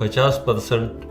50%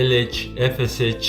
LH, FSH,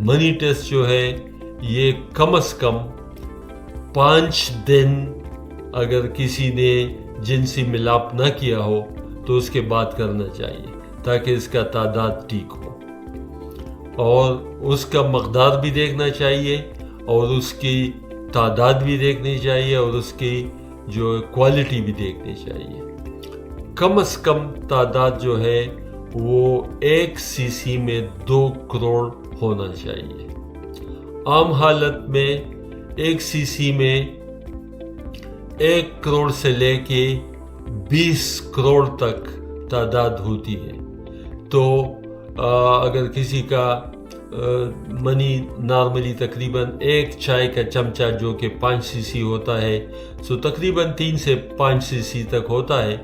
منی test جو ہے یہ کم از کم 5 دن اگر کسی نے جنسی ملاپ نہ کیا ہو تو اس کے بعد کرنا چاہیے تاکہ اس کا تعداد ٹھیک ہو، اور اس کا مقدار بھی دیکھنا چاہیے اور اس کی تعداد بھی دیکھنی چاہیے اور اس کی جو کوالٹی بھی دیکھنی چاہیے۔ کم از کم تعداد جو ہے وہ 1 سی سی میں 2 کروڑ ہونا چاہیے۔ عام حالت میں 1 سی سی میں 1 کروڑ سے لے کے 20 کروڑ تک تعداد ہوتی ہے۔ تو اگر کسی کا منی نارملی تقریباً 1 چائے کا چمچہ جو کہ 5 سی سی ہوتا ہے، سو تقریباً 3 سے 5 سی سی تک ہوتا ہے،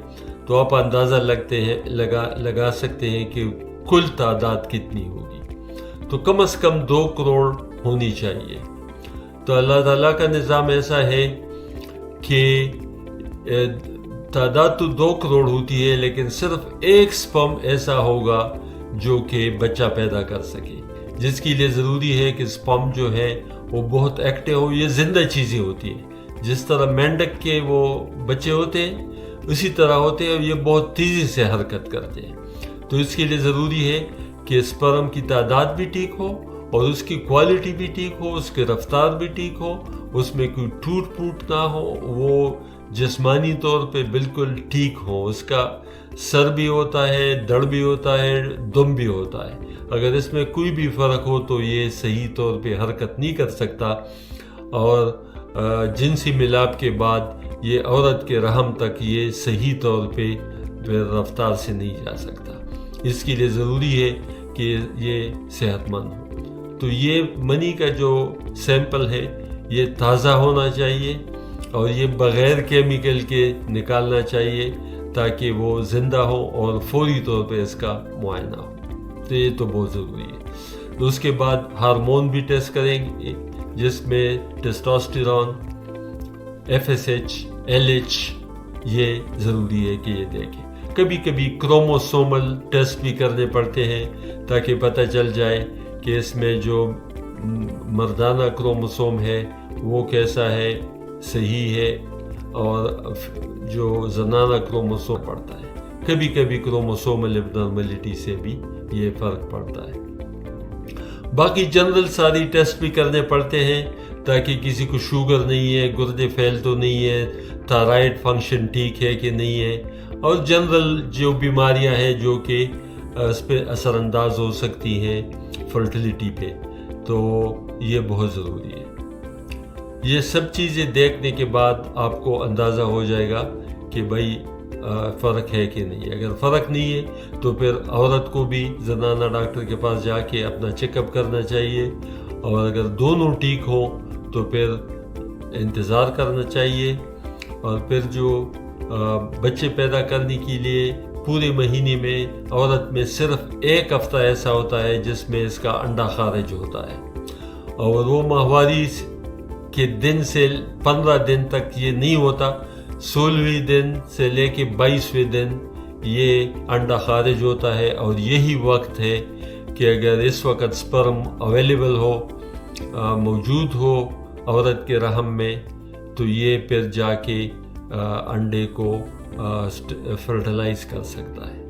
تو آپ اندازہ لگا سکتے ہیں کہ کل تعداد کتنی ہوگی۔ تو کم از کم 2 کروڑ ہونی چاہیے۔ تو اللہ تعالیٰ کا نظام ایسا ہے کہ تعداد تو 2 کروڑ ہوتی ہے، لیکن صرف 1 سپرم ایسا ہوگا جو کہ بچہ پیدا کر سکے، جس کے لیے ضروری ہے کہ سپرم جو ہے وہ بہت ایکٹیو ہو۔ یہ زندہ چیزیں ہوتی ہیں، جس طرح مینڈک کے وہ بچے ہوتے ہیں اسی طرح ہوتے ہیں، اور یہ بہت تیزی سے حرکت کرتے ہیں۔ تو اس کے لیے ضروری ہے کہ سپرم کی تعداد بھی ٹھیک ہو اور اس کی کوالٹی بھی ٹھیک ہو، اس کی رفتار بھی ٹھیک ہو، اس میں کوئی ٹوٹ پھوٹ نہ ہو، وہ جسمانی طور پہ بالکل ٹھیک ہو، اس کا سر بھی ہوتا ہے، دڑ بھی ہوتا ہے، دم بھی ہوتا ہے۔ اگر اس میں کوئی بھی فرق ہو تو یہ صحیح طور پہ حرکت نہیں کر سکتا، اور جنسی ملاپ کے بعد یہ عورت کے رحم تک یہ صحیح طور پہ رفتار سے نہیں جا سکتا۔ اس کے لیے ضروری ہے کہ یہ صحت مند ہو۔ تو یہ منی کا جو سیمپل ہے یہ تازہ ہونا چاہیے اور یہ بغیر کیمیکل کے نکالنا چاہیے تاکہ وہ زندہ ہو اور فوری طور پہ اس کا معائنہ ہو۔ تو یہ تو بہت ضروری ہے۔ تو اس کے بعد ہارمون بھی ٹیسٹ کریں گے، جس میں ٹیسٹوسٹیرون، FSH، LH، یہ ضروری ہے کہ یہ دیکھیں۔ کبھی کبھی کروموسومل ٹیسٹ بھی کرنے پڑتے ہیں تاکہ پتہ چل جائے کہ اس میں جو مردانہ کروموسوم ہے وہ کیسا ہے، صحیح ہے، اور جو زنانہ کروموسوم پڑتا ہے۔ کبھی کبھی کروموسومل ابنارملٹی سے بھی یہ فرق پڑتا ہے۔ باقی جنرل ساری ٹیسٹ بھی کرنے پڑتے ہیں تاکہ کسی کو شوگر نہیں ہے، گردے فیل تو نہیں ہے، تھائرائیڈ فنکشن ٹھیک ہے کہ نہیں ہے، اور جنرل جو بیماریاں ہیں جو کہ اس پہ اثر انداز ہو سکتی ہیں فرٹیلیٹی پہ، تو یہ بہت ضروری ہے۔ یہ سب چیزیں دیکھنے کے بعد آپ کو اندازہ ہو جائے گا کہ بھائی فرق ہے کہ نہیں۔ اگر فرق نہیں ہے تو پھر عورت کو بھی زنانہ ڈاکٹر کے پاس جا کے اپنا چیک اپ کرنا چاہیے، اور اگر دونوں ٹھیک ہو تو پھر انتظار کرنا چاہیے، اور پھر جو بچے پیدا کرنے کے لیے پورے مہینے میں عورت میں صرف 1 ہفتہ ایسا ہوتا ہے جس میں اس کا انڈا خارج ہوتا ہے، اور وہ ماہواری کے دن سے 15 دن تک یہ نہیں ہوتا، 16ویں دن سے لے کے 22ویں دن یہ انڈا خارج ہوتا ہے، اور یہی وقت ہے کہ اگر اس وقت سپرم اویلیبل ہو، موجود ہو عورت کے رحم میں، تو یہ پھر جا کے انڈے کو فرٹیلائز کر سکتا ہے۔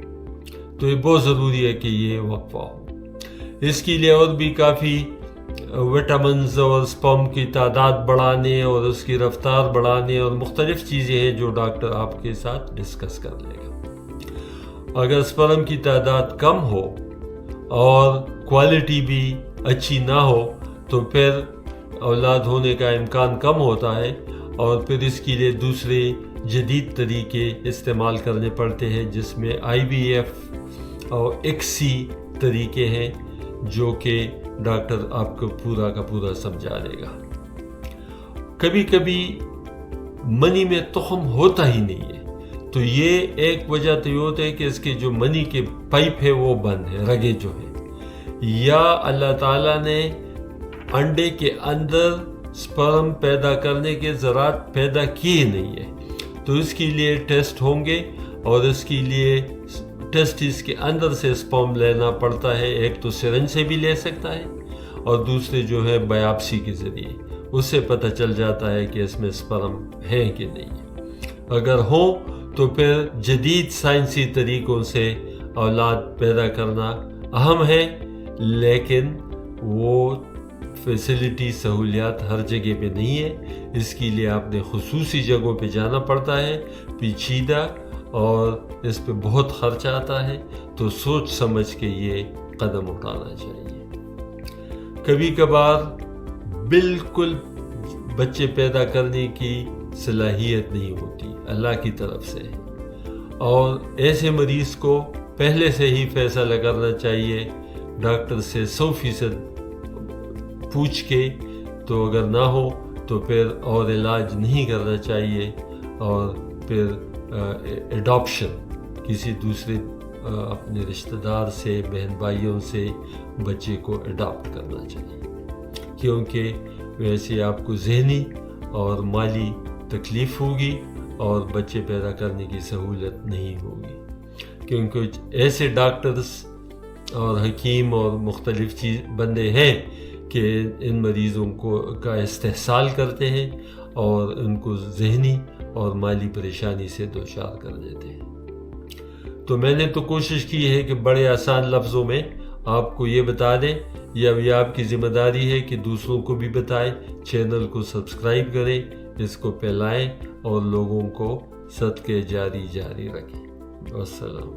تو یہ بہت ضروری ہے کہ یہ وقفہ ہو۔ اس کے لیے اور بھی کافی وٹامنز اور سپرم کی تعداد بڑھانے اور اس کی رفتار بڑھانے اور مختلف چیزیں ہیں جو ڈاکٹر آپ کے ساتھ ڈسکس کر لے گا۔ اگر سپرم کی تعداد کم ہو اور کوالٹی بھی اچھی نہ ہو تو پھر اولاد ہونے کا امکان کم ہوتا ہے، اور پھر اس کے لیے دوسرے جدید طریقے استعمال کرنے پڑتے ہیں، جس میں IVF اور ICSI طریقے ہیں جو کہ ڈاکٹر آپ کو پورا کا پورا سمجھا دے گا۔ کبھی کبھی منی میں تخم ہوتا ہی نہیں ہے، تو یہ ایک وجہ تو یہ ہوتا ہے کہ اس کے جو منی کے پائپ ہے وہ بند ہے، رگے جو ہے، یا اللہ تعالیٰ نے انڈے کے اندر سپرم پیدا کرنے کے ذرات پیدا کیے نہیں ہے۔ تو اس کے لیے ٹیسٹ ہوں گے، اور اس کے لیے ٹیسٹ اس کے اندر سے سپرم لینا پڑتا ہے۔ ایک تو سرنج سے بھی لے سکتا ہے، اور دوسرے جو ہے بایاپسی کے ذریعے، اس سے پتہ چل جاتا ہے کہ اس میں سپرم ہے کہ نہیں۔ اگر ہوں تو پھر جدید سائنسی طریقوں سے اولاد پیدا کرنا اہم ہے، لیکن وہ فیسلٹی سہولیات ہر جگہ پہ نہیں ہے۔ اس کے لیے آپ نے خصوصی جگہوں پہ جانا پڑتا ہے، پیچیدہ، اور اس پہ بہت خرچ آتا ہے، تو سوچ سمجھ کے یہ قدم اٹھانا چاہیے۔ کبھی کبھار بالکل بچے پیدا کرنے کی صلاحیت نہیں ہوتی، اللہ کی طرف سے، اور ایسے مریض کو پہلے سے ہی فیصلہ کرنا چاہیے ڈاکٹر سے 100% پوچھ کے، تو اگر نہ ہو تو پھر اور علاج نہیں کرنا چاہیے، اور پھر ایڈاپشن کسی دوسرے اپنے رشتہ دار سے، بہن بھائیوں سے بچے کو ایڈاپٹ کرنا چاہیے، کیونکہ ویسے آپ کو ذہنی اور مالی تکلیف ہوگی اور بچے پیدا کرنے کی سہولت نہیں ہوگی، کیونکہ ایسے ڈاکٹرز اور حکیم اور مختلف بندے ہیں کہ ان مریضوں کا استحصال کرتے ہیں اور ان کو ذہنی اور مالی پریشانی سے دوچار کر دیتے ہیں۔ تو میں نے تو کوشش کی ہے کہ بڑے آسان لفظوں میں آپ کو یہ بتا دیں، یا بھی آپ کی ذمہ داری ہے کہ دوسروں کو بھی بتائیں۔ چینل کو سبسکرائب کریں، اس کو پھیلائیں اور لوگوں کو صدقے جاری رکھیں۔ والسلام۔